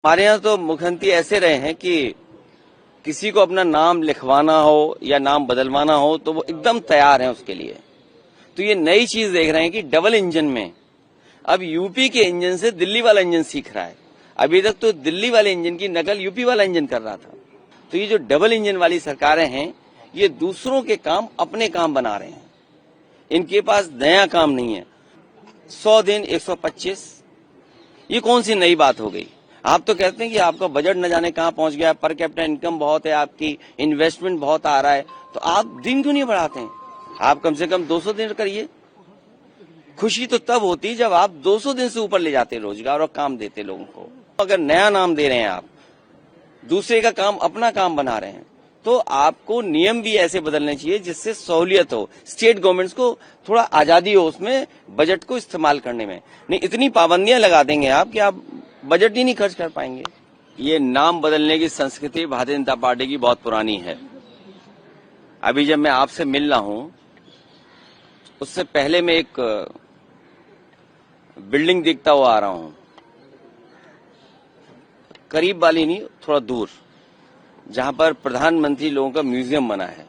हमारे यहाँ तो मुख्यमंत्री ऐसे रहे हैं कि किसी को अपना नाम लिखवाना हो या नाम बदलवाना हो तो वो एकदम तैयार हैं उसके लिए। तो ये नई चीज देख रहे हैं कि डबल इंजन में अब यूपी के इंजन से दिल्ली वाला इंजन सीख रहा है। अभी तक तो दिल्ली वाले इंजन की नकल यूपी वाला इंजन कर रहा था। तो ये जो डबल इंजन वाली सरकारें हैं ये दूसरों के काम अपने काम बना रहे हैं। इनके पास नया काम नहीं है। 100 दिन 125, ये कौन सी नई बात हो गई? आप तो कहते हैं कि आपका बजट न जाने कहां पहुंच गया, पर कैपिटा इनकम बहुत है, आपकी इन्वेस्टमेंट बहुत आ रहा है, तो आप दिन क्यों नहीं बढ़ाते हैं? आप कम से कम 200 दिन करिए। खुशी तो तब होती जब आप 200 दिन से ऊपर ले जाते रोजगार और काम देते लोगों को। अगर नया नाम दे रहे हैं आप, दूसरे का काम अपना काम बना रहे हैं, तो आपको नियम भी ऐसे बदलने चाहिए जिससे सहूलियत हो, स्टेट गवर्नमेंट्स को थोड़ा आजादी हो उसमें बजट को इस्तेमाल करने में। नहीं, इतनी पाबंदियां लगा देंगे आप कि आप बजट ही नहीं खर्च कर पाएंगे। ये नाम बदलने की संस्कृति भारतीय जनता पार्टी की बहुत पुरानी है। अभी जब मैं आपसे मिल रहा हूं उससे पहले मैं एक बिल्डिंग देखता हुआ आ रहा हूं, करीब वाली नहीं, थोड़ा दूर, जहां पर प्रधानमंत्री लोगों का म्यूजियम बना है।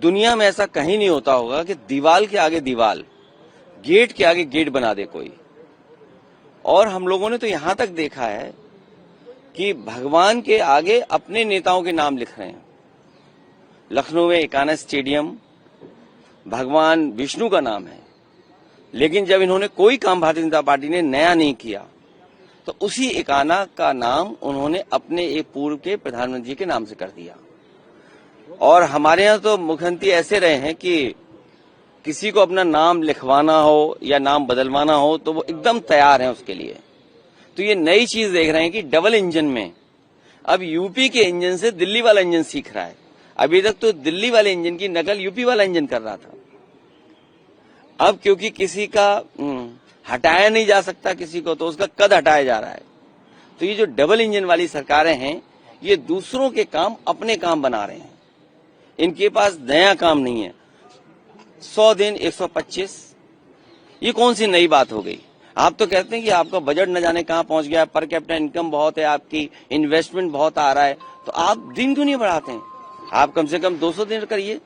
दुनिया में ऐसा कहीं नहीं होता होगा कि दीवार के आगे दीवार, गेट के आगे गेट बना दे कोई। और हम लोगों ने तो यहां तक देखा है कि भगवान के आगे अपने नेताओं के नाम लिख रहे हैं। लखनऊ में एकाना स्टेडियम भगवान विष्णु का नाम है, लेकिन जब इन्होंने कोई काम भारतीय जनता पार्टी ने नया नहीं किया तो उसी एकाना का नाम उन्होंने अपने एक पूर्व के प्रधानमंत्री के नाम से कर दिया। और हमारे यहाँ तो मुख्यमंत्री ऐसे रहे हैं कि किसी को अपना नाम लिखवाना हो या नाम बदलवाना हो तो वो एकदम तैयार हैं उसके लिए। तो ये नई चीज देख रहे हैं कि डबल इंजन में अब यूपी के इंजन से दिल्ली वाला इंजन सीख रहा है। अभी तक तो दिल्ली वाले इंजन की नकल यूपी वाला इंजन कर रहा था। अब क्योंकि किसी का हटाया नहीं जा सकता किसी को, तो उसका कद हटाया जा रहा है। तो ये जो डबल इंजन वाली सरकारें हैं ये दूसरों के काम अपने काम बना रहे हैं। इनके पास नया काम नहीं है। 100 दिन 125, ये कौन सी नई बात हो गई? आप तो कहते हैं कि आपका बजट न जाने कहां पहुंच गया, पर कैपिटा इनकम बहुत है, आपकी इन्वेस्टमेंट बहुत आ रहा है, तो आप दिन क्यों नहीं बढ़ाते हैं? आप कम से कम 200 दिन करिए।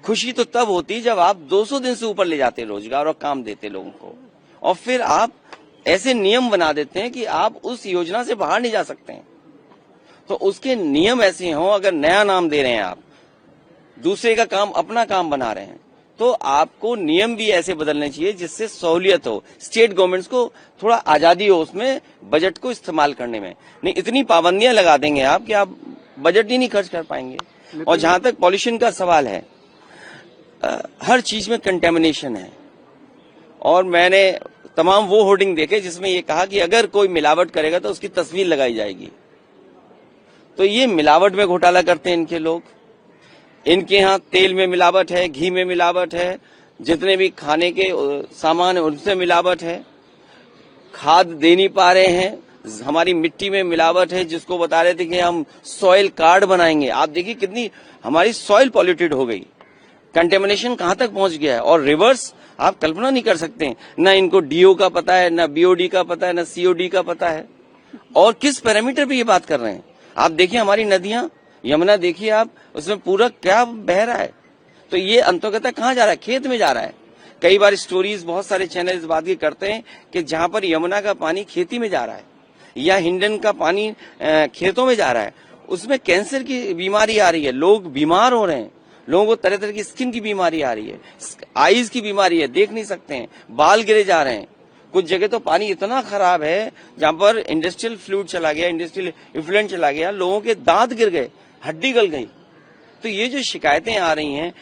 खुशी तो तब होती जब आप 200 दिन से ऊपर ले जाते रोजगार और काम देते लोगों को। और फिर आप ऐसे नियम बना देते हैं कि आप उस योजना से बाहर नहीं जा सकते हैं। तो उसके नियम ऐसे हों, अगर नया नाम दे रहे हैं आप, दूसरे का काम अपना काम बना रहे हैं, तो आपको नियम भी ऐसे बदलने चाहिए जिससे सहूलियत हो, स्टेट गवर्नमेंट्स को थोड़ा आजादी हो उसमें बजट को इस्तेमाल करने में। नहीं, इतनी पाबंदियां लगा देंगे आप कि आप बजट ही नहीं खर्च कर पाएंगे। और जहां तक पॉल्यूशन का सवाल है, हर चीज में कंटेमिनेशन है। और मैंने तमाम वो होर्डिंग देखे जिसमें ये कहा कि अगर कोई मिलावट करेगा तो उसकी तस्वीर लगाई जाएगी। तो ये मिलावट में घोटाला करते हैं इनके लोग। इनके यहाँ तेल में मिलावट है, घी में मिलावट है, जितने भी खाने के सामान है उनसे मिलावट है, खाद दे नहीं पा रहे हैं, हमारी मिट्टी में मिलावट है, जिसको बता रहे थे कि हम सॉइल कार्ड बनाएंगे। आप देखिए कितनी हमारी सॉइल पॉल्यूटेड हो गई, कंटेमिनेशन कहां तक पहुंच गया है। और रिवर्स आप कल्पना नहीं कर सकते, न इनको डीओ का पता है, न बीओडी का पता है, न सीओडी का पता है। और किस पैरामीटर पे ये बात कर रहे हैं? आप देखिए हमारी नदियां, यमुना देखिए आप, उसमें पूरा क्या बह रहा है। तो ये अंतर्गत कहाँ जा रहा है? खेत में जा रहा है। कई बार स्टोरीज बहुत सारे चैनल इस बात की करते हैं कि जहां पर यमुना का पानी खेती में जा रहा है या हिंडन का पानी खेतों में जा रहा है, उसमें कैंसर की बीमारी आ रही है, लोग बीमार हो रहे हैं, लोगों को तरह तरह की स्किन की बीमारी आ रही है, आईज की बीमारी है, देख नहीं सकते हैं, बाल गिरे जा रहे हैं। कुछ जगह तो पानी इतना खराब है जहां पर इंडस्ट्रियल फ्लूइड चला गया, इंडस्ट्रियल इफ्लुएंट चला गया, लोगों के दांत गिर गए, हड्डी गल गई। तो ये जो शिकायतें आ रही हैं,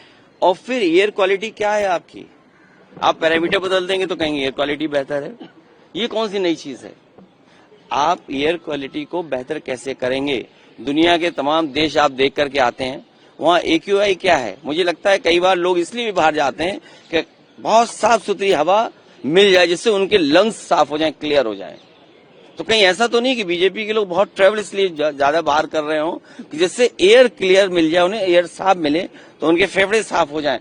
और फिर एयर क्वालिटी क्या है आपकी? आप पैरामीटर बदल देंगे तो कहेंगे एयर क्वालिटी बेहतर है। ये कौन सी नई चीज है? आप एयर क्वालिटी को बेहतर कैसे करेंगे? दुनिया के तमाम देश आप देख करके आते हैं, वहाँ AQI क्या है? मुझे लगता है कई बार लोग इसलिए भी बाहर जाते हैं कि बहुत साफ सुथरी हवा मिल जाए जिससे उनके लंग्स साफ हो जाएं, क्लियर हो जाएं। तो कहीं ऐसा तो नहीं कि बीजेपी के लोग बहुत ट्रेवल इसलिए ज्यादा बाहर कर रहे हो कि जिससे एयर क्लियर मिल जाए, उन्हें एयर साफ मिले तो उनके फेफड़े साफ हो जाएं।